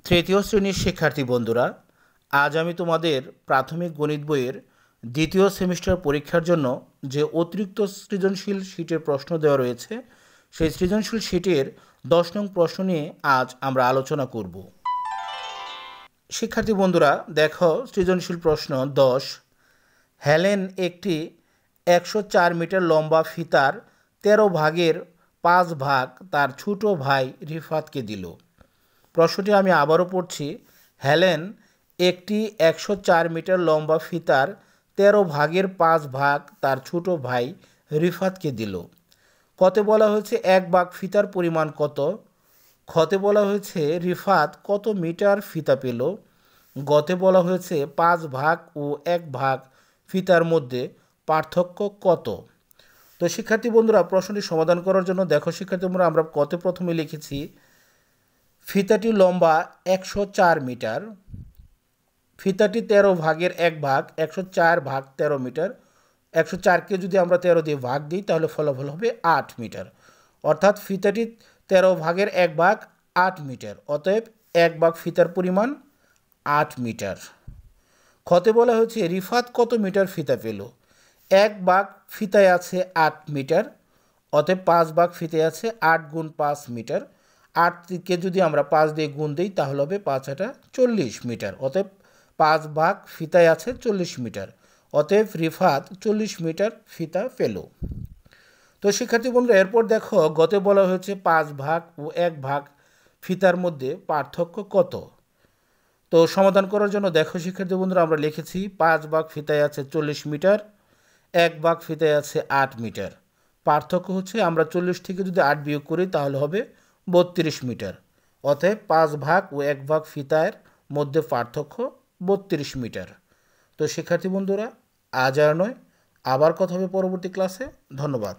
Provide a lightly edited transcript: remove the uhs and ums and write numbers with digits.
তৃতীয় শ্রেণীর শিক্ষার্থী বন্ধুরা, আজ আমি তোমাদের প্রাথমিক গণিত বইয়ের দ্বিতীয় সেমিস্টার পরীক্ষার জন্য যে অতিরিক্ত সৃজনশীল শীটের প্রশ্ন দেওয়া রয়েছে সেই সৃজনশীল শীটের 10 নং প্রশ্ন নিয়ে আজ আমরা আলোচনা করব। শিক্ষার্থী বন্ধুরা দেখো, সৃজনশীল প্রশ্ন 10। হেলেন একটি 104 মিটার লম্বা ফিতার 13 ভাগের 5 ভাগ তার ছোট ভাই রিফাতকে দিল। প্রশ্নটি আমি আবারও পড়ছি। হেলেন একটি 104 মিটার লম্বা ফিতার 13 ভাগের 5 ভাগ তার ছোট ভাই রিফাতকে দিল। কতে বলা হয়েছে 1 ভাগ ফিতার পরিমাণ কত। খতে বলা হয়েছে রিফাত কত মিটার ফিতা পেল। গতে বলা হয়েছে 5 ভাগ ও 1 ভাগ ফিতার মধ্যে পার্থক্য কত। তো শিক্ষার্থী বন্ধুরা, প্রশ্নটি সমাধান করার জন্য দেখো শিক্ষার্থী বন্ধুরা, আমরা কতে প্রথমে লিখেছি ফিতাটি লম্বা 104 মিটার, ফিতাটি 13 ভাগের 1 ভাগ, 104 ভাগ 13 মিটার। 104কে যদি আমরা 13 দিয়ে ভাগ দিই তাহলে ফলাফল হবে 8 মিটার। অর্থাৎ ফিতাটি 13 ভাগের 1 ভাগ 8 মিটার। অতএব 1 ভাগ ফিতার পরিমাণ 8 মিটার। খতে বলা হয়েছে রিফাত কত মিটার ফিতা পেল। 1 ভাগ ফিতায় আছে 8 মিটার, অতএব 5 ভাগ ফিতায় আছে 8 গুণ 5 মিটার। 8কে যদি আমরা 5 দিয়ে গুণ দিই তাহলে হবে 5 8 40 মিটার। অতএব 5 ভাগ ফিতায় আছে 40 মিটার। অতএব রিফাত 40 মিটার ফিতা পেল। তো শিক্ষার্থী বন্ধুরা, এরপর দেখো গতে বলা হয়েছে 5 ভাগ ও 1 ভাগ ফিতার মধ্যে পার্থক্য কত। তো সমাধান করার জন্য দেখো শিক্ষার্থী বন্ধুরা, আমরা লিখেছি 5 ভাগ ফিতায় আছে 40 মিটার, 1 ভাগ ফিতায় আছে 8 মিটার। পার্থক্য হচ্ছে আমরা 40 থেকে যদি 8 বিয়োগ করি তাহলে হবে 32 মিটার। অতএব 5 ভাগ ও 1 ভাগ ফিতার মধ্যে পার্থক্য 32 মিটার। তো শিক্ষার্থী বন্ধুরা, আজ আর নয়, আবার কথা হবে পরবর্তী ক্লাসে। ধন্যবাদ।